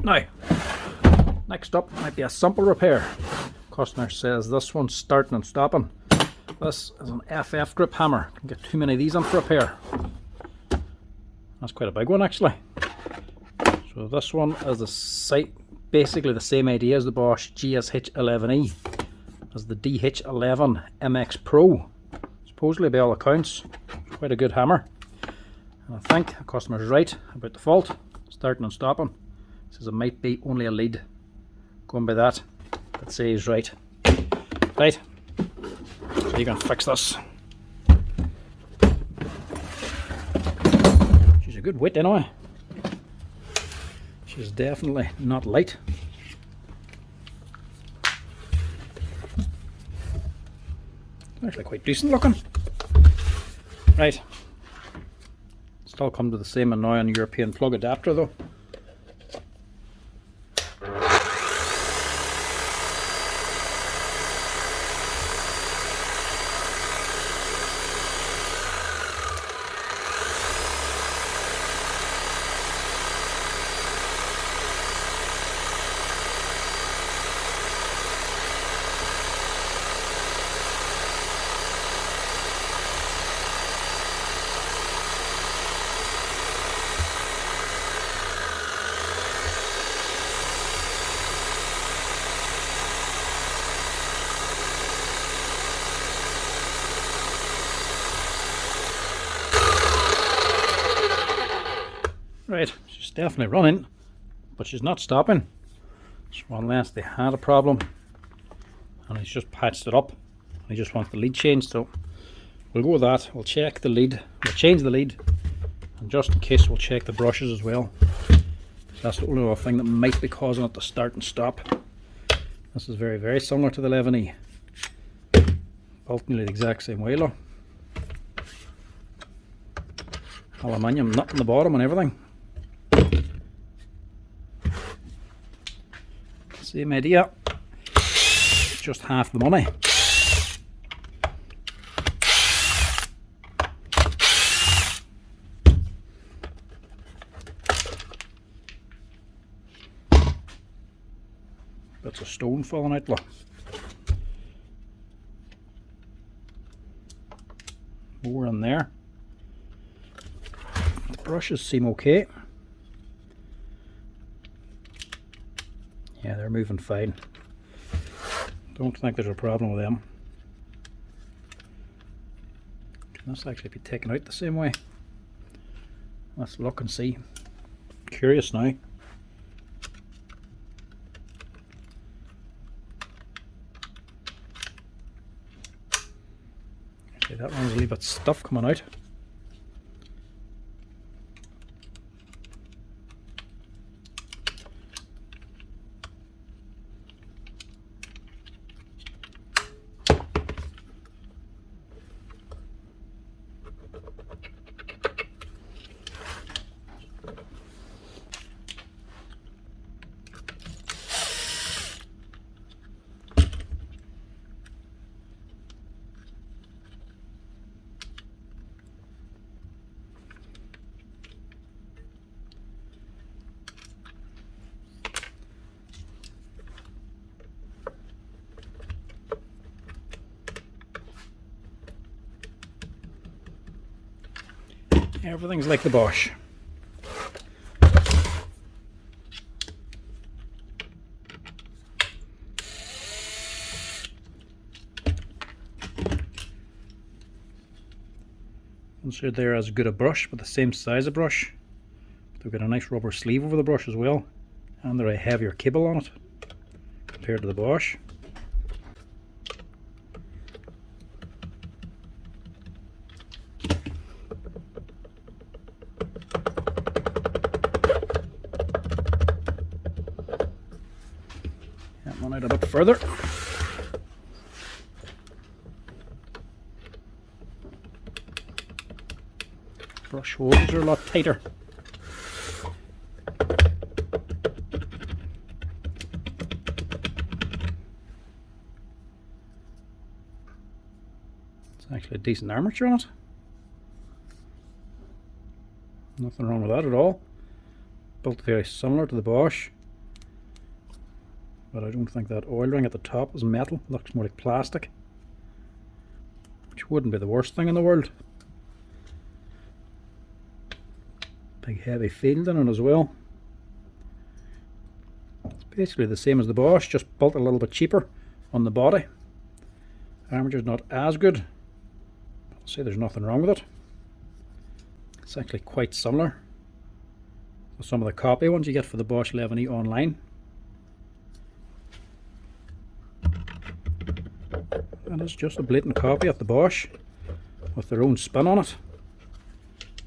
Now, next up might be a simple repair. Customer says this one's starting and stopping. This is an FF grip hammer. Can get too many of these on for repair. That's quite a big one actually. So this one is the site, basically the same idea as the Bosch GSH11E, as the DH11 MX Pro. Supposedly by all accounts, quite a good hammer. And I think the customer's right about the fault, starting and stopping. Says it might be only a lead. Going by that, let's say he's right. Right, so you can fix this. She's a good weight anyway. She's definitely not light. Actually quite decent looking. Right. Still come to the same annoying European plug adapter though. Right, she's definitely running, but she's not stopping. So unless they had a problem and he's just patched it up and he just wants the lead changed, so we'll go with that. We'll check the lead, we'll change the lead, and just in case we'll check the brushes as well. That's the only other thing that might be causing it to start and stop. This is very, very similar to the 11E. Built nearly the exact same way, look. Aluminium nut in the bottom and everything. Same idea, just half the money. Bits of stone falling out, look. More in there. The brushes seem okay. Yeah, they're moving fine. Don't think there's a problem with them. Can this actually be taken out the same way? Let's look and see. Curious now. Actually, that one's a little bit stuff coming out. Everything's like the Bosch. Consider there as good a brush, but the same size of brush. They've got a nice rubber sleeve over the brush as well, and they're a heavier cable on it compared to the Bosch. One out a bit further. Brush holes are a lot tighter. It's actually a decent armature on it. Nothing wrong with that at all. Built very similar to the Bosch. but I don't think that oil ring at the top is metal. It looks more like plastic, which wouldn't be the worst thing in the world. Big heavy field in it as well. It's basically the same as the Bosch, just built a little bit cheaper on the body. Armature's not as good. I'll say there's nothing wrong with it. It's actually quite similar to some of the copy ones you get for the Bosch 11E online. And it's just a blatant copy of the Bosch with their own spin on it,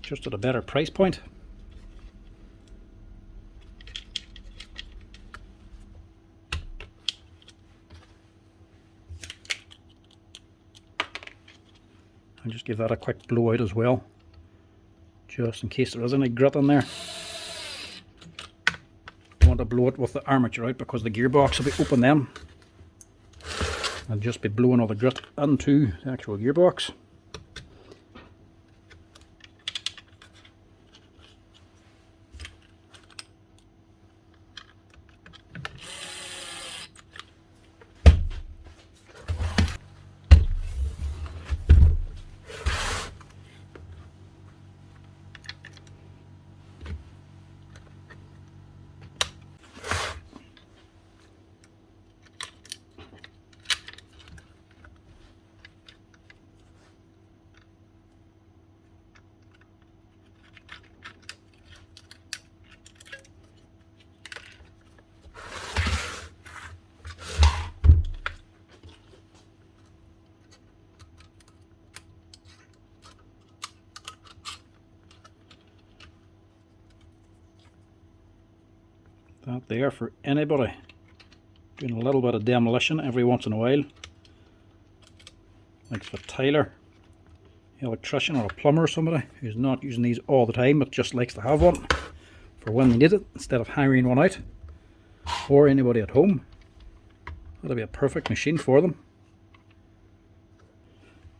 just at a better price point. I'll just give that a quick blow out as well, just in case there is any grit in there. I want to blow it with the armature out because the gearbox will be open then. I'll just be blowing all the grit into the actual gearbox. That there for anybody doing a little bit of demolition every once in a while. Like for Tyler, the electrician or a plumber or somebody who's not using these all the time but just likes to have one for when they need it instead of hiring one out. Or anybody at home. That'll be a perfect machine for them.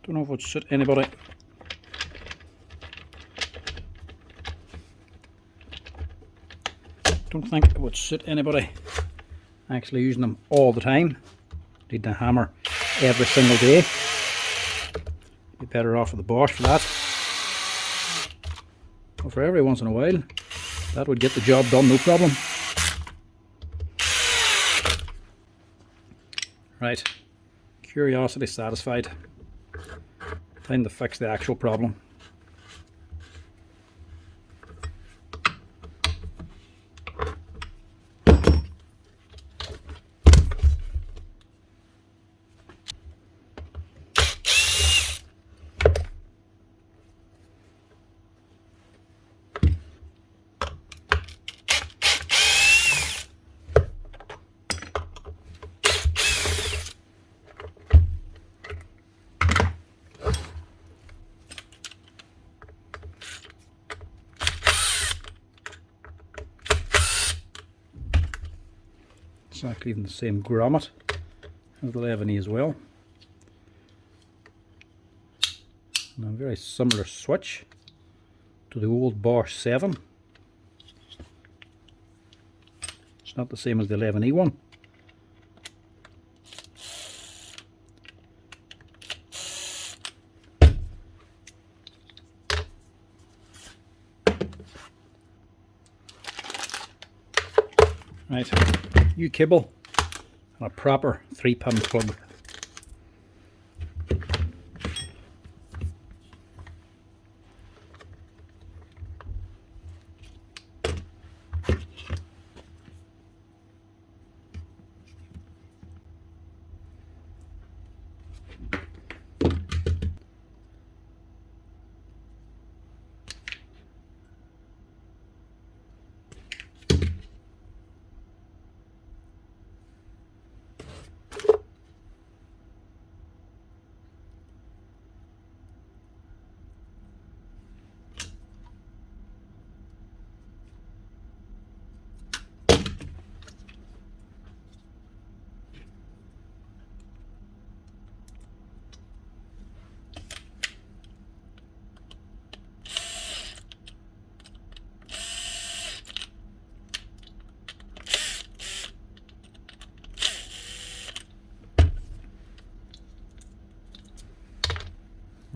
Don't know if it would suit anybody. Don't think it would suit anybody actually using them all the time. Need to hammer every single day. Be better off with the Bosch for that. But for every once in a while, that would get the job done, no problem. Right, curiosity satisfied. Time to fix the actual problem. Exactly even the same grommet as the 11E as well. And a very similar switch to the old Bosch 7. It's not the same as the 11E one. Right, new cable and a proper 3-pin plug.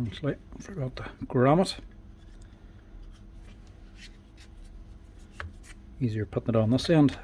Honestly, forgot to grommet. Easier putting it on this end.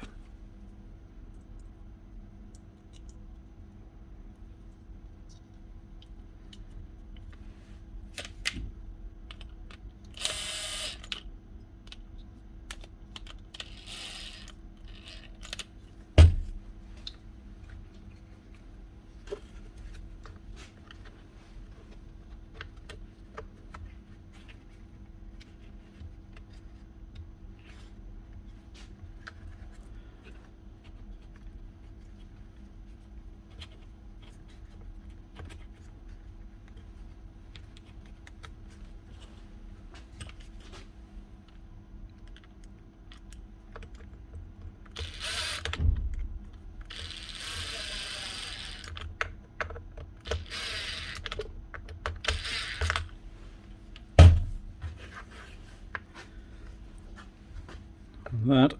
And that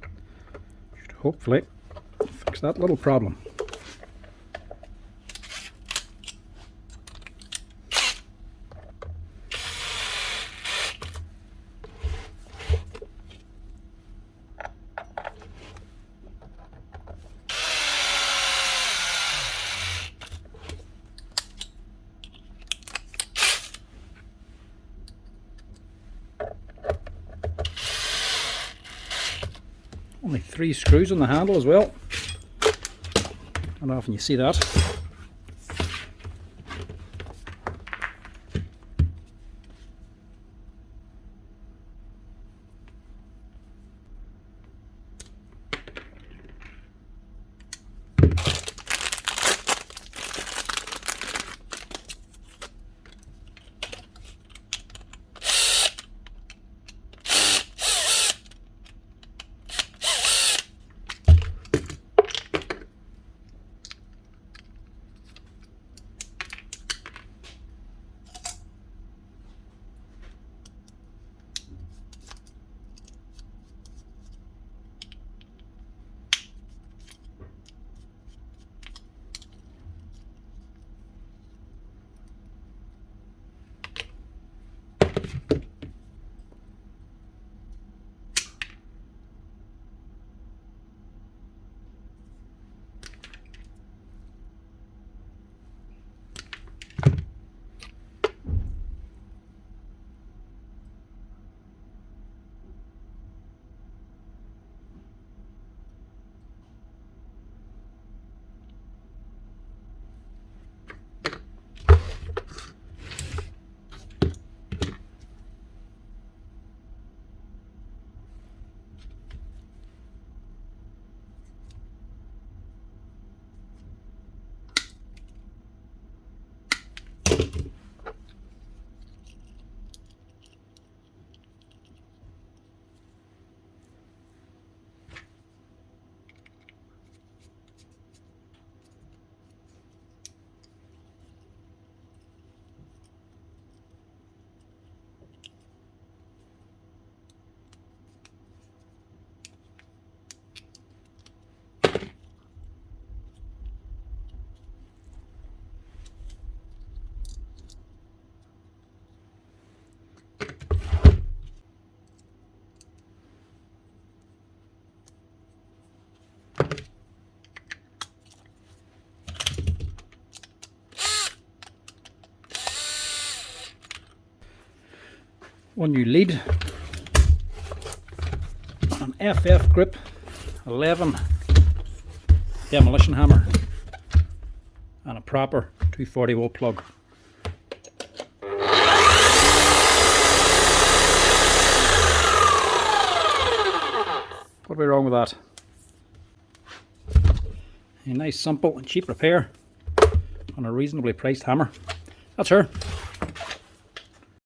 should hopefully fix that little problem. Only 3 screws on the handle as well. Not often you see that. One new lead, an FF grip 11 demolition hammer, and a proper 240 volt plug. What would be wrong with that? A nice, simple and cheap repair on a reasonably priced hammer. That's her.